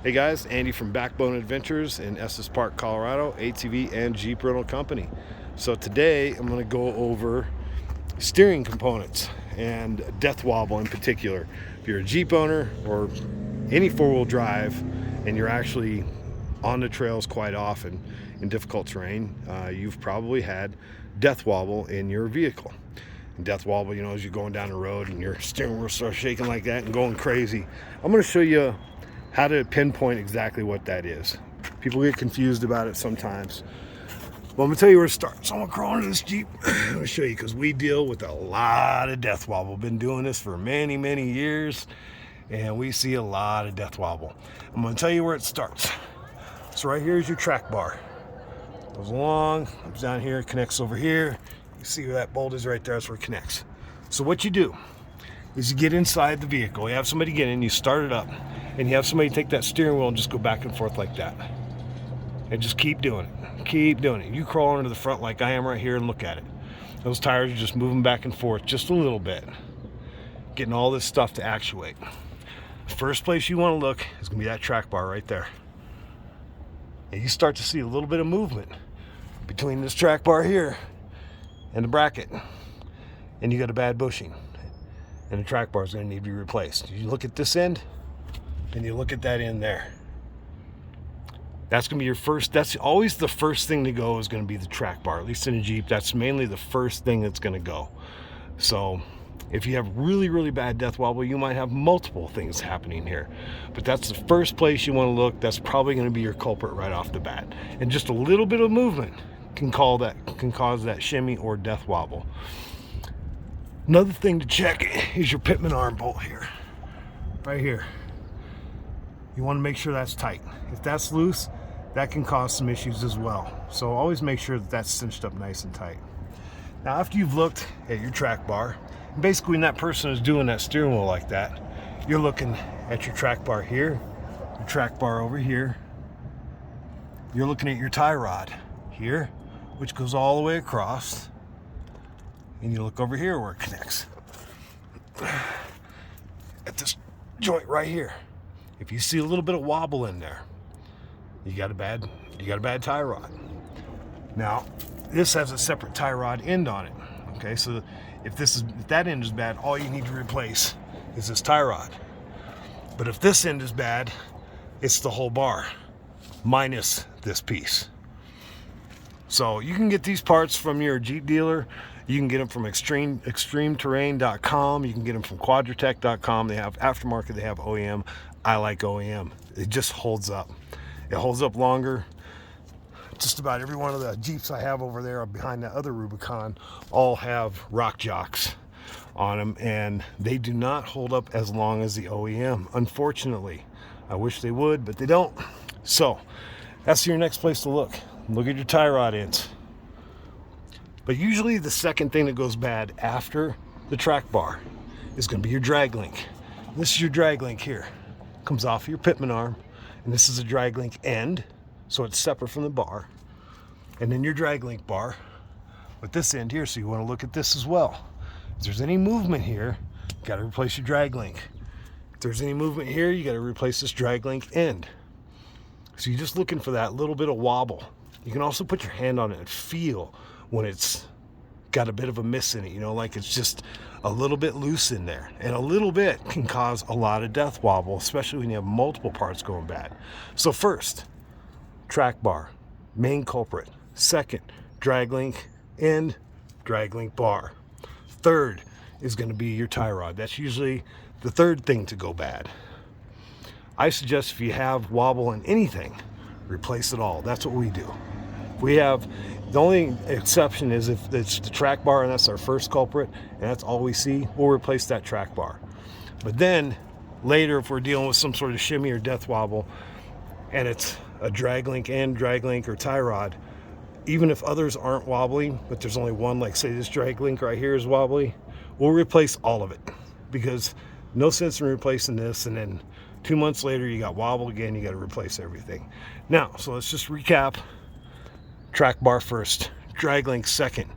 Hey guys, Andy from Backbone Adventures in Estes Park, Colorado, ATV and Jeep rental company. So today I'm going to go over steering components and death wobble in particular. If you're a Jeep owner or any four-wheel drive and you're actually on the trails quite often in difficult terrain, you've probably had death wobble in your vehicle. And death wobble, as you're going down the road and your steering wheel starts shaking like that and going crazy. I'm going to show you how to pinpoint exactly what that is. People get confused about it sometimes. Well, I'm gonna tell you where to start. So I'm gonna crawl into this Jeep. I'm gonna show you because we deal with a lot of death wobble. Been doing this for many, many years, and we see a lot of death wobble. I'm gonna tell you where it starts. So right here is your track bar. Goes along, comes down here, connects over here. You see where that bolt is right there, that's where it connects. So what you do is you get inside the vehicle. You have somebody get in, you start it up, and you have somebody take that steering wheel and just go back and forth like that. And just keep doing it. Keep doing it. You crawl into the front like I am right here and look at it. Those tires are just moving back and forth just a little bit. Getting all this stuff to actuate. The first place you want to look is going to be that track bar right there. And you start to see a little bit of movement between this track bar here and the bracket. And you got a bad bushing. And the track bar is going to need to be replaced. You look at this end, and you look at that end there. That's going to be your first, that's always the first thing to go is going to be the track bar. At least in a Jeep, that's mainly the first thing that's going to go. So if you have really, really bad death wobble, you might have multiple things happening here. But that's the first place you want to look. That's probably going to be your culprit right off the bat. And just a little bit of movement can cause that shimmy or death wobble. Another thing to check is your pitman arm bolt here. Right here. You want to make sure that's tight. If that's loose, that can cause some issues as well. So always make sure that that's cinched up nice and tight. Now after you've looked at your track bar, basically when that person is doing that steering wheel like that, you're looking at your track bar here, your track bar over here. You're looking at your tie rod here, which goes all the way across. And you look over here where it connects. At this joint right here. If you see a little bit of wobble in there, you got a bad tie rod. Now, this has a separate tie rod end on it. Okay, so if that end is bad, all you need to replace is this tie rod. But if this end is bad, it's the whole bar, minus this piece. So you can get these parts from your Jeep dealer. You can get them from extremeterrain.com. You can get them from quadratech.com. They have aftermarket, they have OEM. I like OEM. It just holds up. It holds up longer. Just about every one of the Jeeps I have over there behind that other Rubicon all have rock jocks on them, and they do not hold up as long as the OEM, unfortunately. I wish they would, but they don't. So that's your next place to look. Look at your tie rod ends. But usually the second thing that goes bad after the track bar is going to be your drag link. This is your drag link here. Comes off of your pitman arm, and this is a drag link end, so it's separate from the bar. And then your drag link bar with this end here, so you want to look at this as well. If there's any movement here, you got to replace your drag link. If there's any movement here, you got to replace this drag link end. So you're just looking for that little bit of wobble. You can also put your hand on it and feel when it's got a bit of a miss in it, like it's just a little bit loose in there. And a little bit can cause a lot of death wobble, especially when you have multiple parts going bad. So first, track bar, main culprit. Second, drag link end, drag link bar. Third is going to be your tie rod. That's usually the third thing to go bad. I suggest if you have wobble in anything, replace it all. That's what we do. The only exception is if it's the track bar and that's our first culprit and that's all we see, we'll replace that track bar. But then later, if we're dealing with some sort of shimmy or death wobble and it's a drag link end, drag link, or tie rod, even if others aren't wobbling, but there's only one, like say this drag link right here is wobbly, we'll replace all of it, because no sense in replacing this and then 2 months later you got wobble again, you got to replace everything. Now, so let's just recap. Track bar first, drag link second,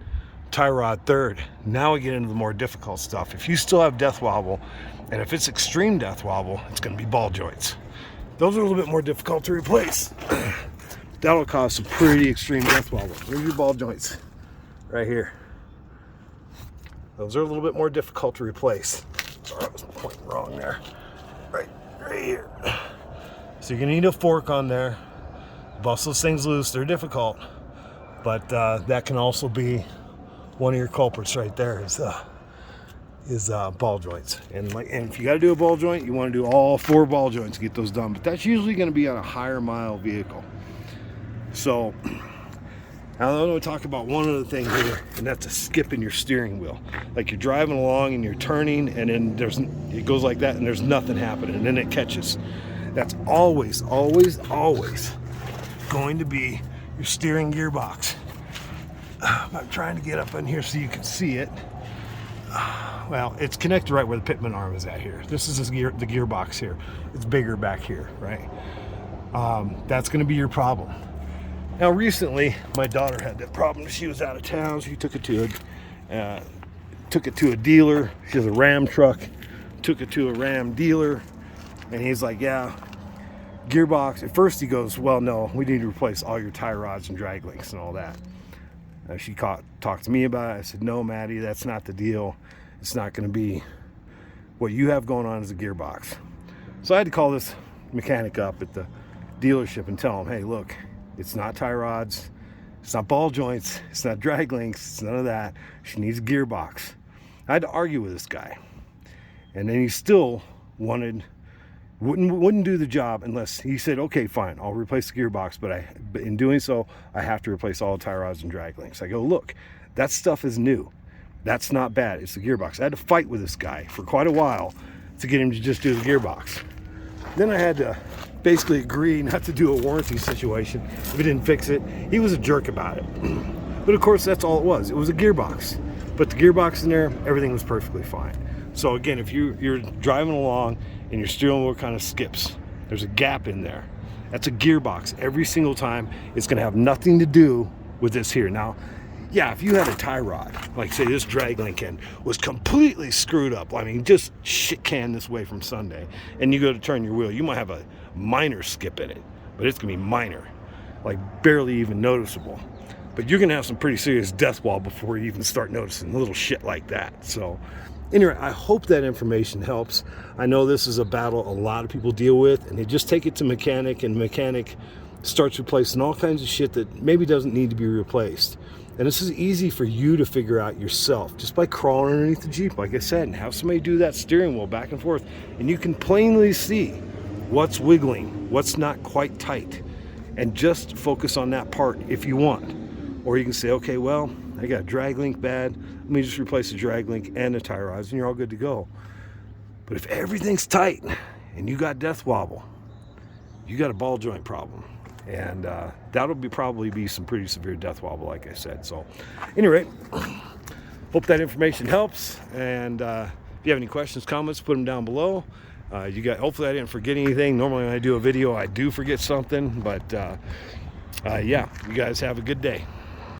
tie rod third. Now we get into the more difficult stuff. If you still have death wobble, and if it's extreme death wobble, it's going to be ball joints. Those are a little bit more difficult to replace. That'll cause some pretty extreme death wobble. Here's your ball joints right here. Those are a little bit more difficult to replace. Sorry, I was pointing wrong there. Right here. So you're gonna need a fork on there. Bust those things loose. They're difficult, but that can also be one of your culprits right there. Is ball joints. And if you got to do a ball joint, you want to do all 4 ball joints to get those done. But that's usually going to be on a higher mile vehicle. So now I want to talk about one other thing here, and that's a skip in your steering wheel. Like you're driving along and you're turning, and then it goes like that, and there's nothing happening, and then it catches. That's always, always, always going to be your steering gearbox. I'm trying to get up in here so you can see it. Well, it's connected right where the pitman arm is at here. This is the gearbox here. It's bigger back here, right? That's going to be your problem. Now, recently, my daughter had that problem. She was out of town. She took it to a dealer. She has a Ram truck. Took it to a Ram dealer, and he's like, "Yeah, gearbox." At first, he goes, "Well, no, we need to replace all your tie rods and drag links and all that." She talked to me about it. I said, "No, Maddie, that's not the deal. It's not going to be what you have going on as a gearbox." So I had to call this mechanic up at the dealership and tell him, "Hey, look, it's not tie rods, it's not ball joints, it's not drag links, it's none of that. She needs a gearbox." I had to argue with this guy, and then he still wouldn't do the job unless he said, "Okay, fine, I'll replace the gearbox, but in doing so, I have to replace all the tie rods and drag links." I go, "Look, that stuff is new. That's not bad. It's the gearbox." I had to fight with this guy for quite a while to get him to just do the gearbox. Then I had to basically agree not to do a warranty situation if he didn't fix it. He was a jerk about it. But of course, that's all it was. It was a gearbox. But the gearbox in there, everything was perfectly fine. So again, if you're driving along and your steering wheel kind of skips, there's a gap in there. That's a gearbox. Every single time, it's going to have nothing to do with this here. Now, yeah, if you had a tie rod, like say this drag link end was completely screwed up, I mean, just shit canned this way from Sunday, and you go to turn your wheel, you might have a minor skip in it, but it's going to be minor, like barely even noticeable. But you're going to have some pretty serious death wall before you even start noticing little shit like that. So anyway, I hope that information helps. I know this is a battle a lot of people deal with, and they just take it to mechanic, and mechanic starts replacing all kinds of shit that maybe doesn't need to be replaced. And this is easy for you to figure out yourself just by crawling underneath the Jeep, like I said, and have somebody do that steering wheel back and forth, and you can plainly see what's wiggling, what's not quite tight, and just focus on that part if you want. Or you can say, "Okay, well, I got a drag link bad. Let me just replace the drag link and the tie rods, and you're all good to go." But if everything's tight and you got death wobble, you got a ball joint problem. And that'll probably be some pretty severe death wobble, like I said. So anyway, hope that information helps. And if you have any questions, comments, put them down below. Hopefully I didn't forget anything. Normally when I do a video, I do forget something. But yeah, you guys have a good day.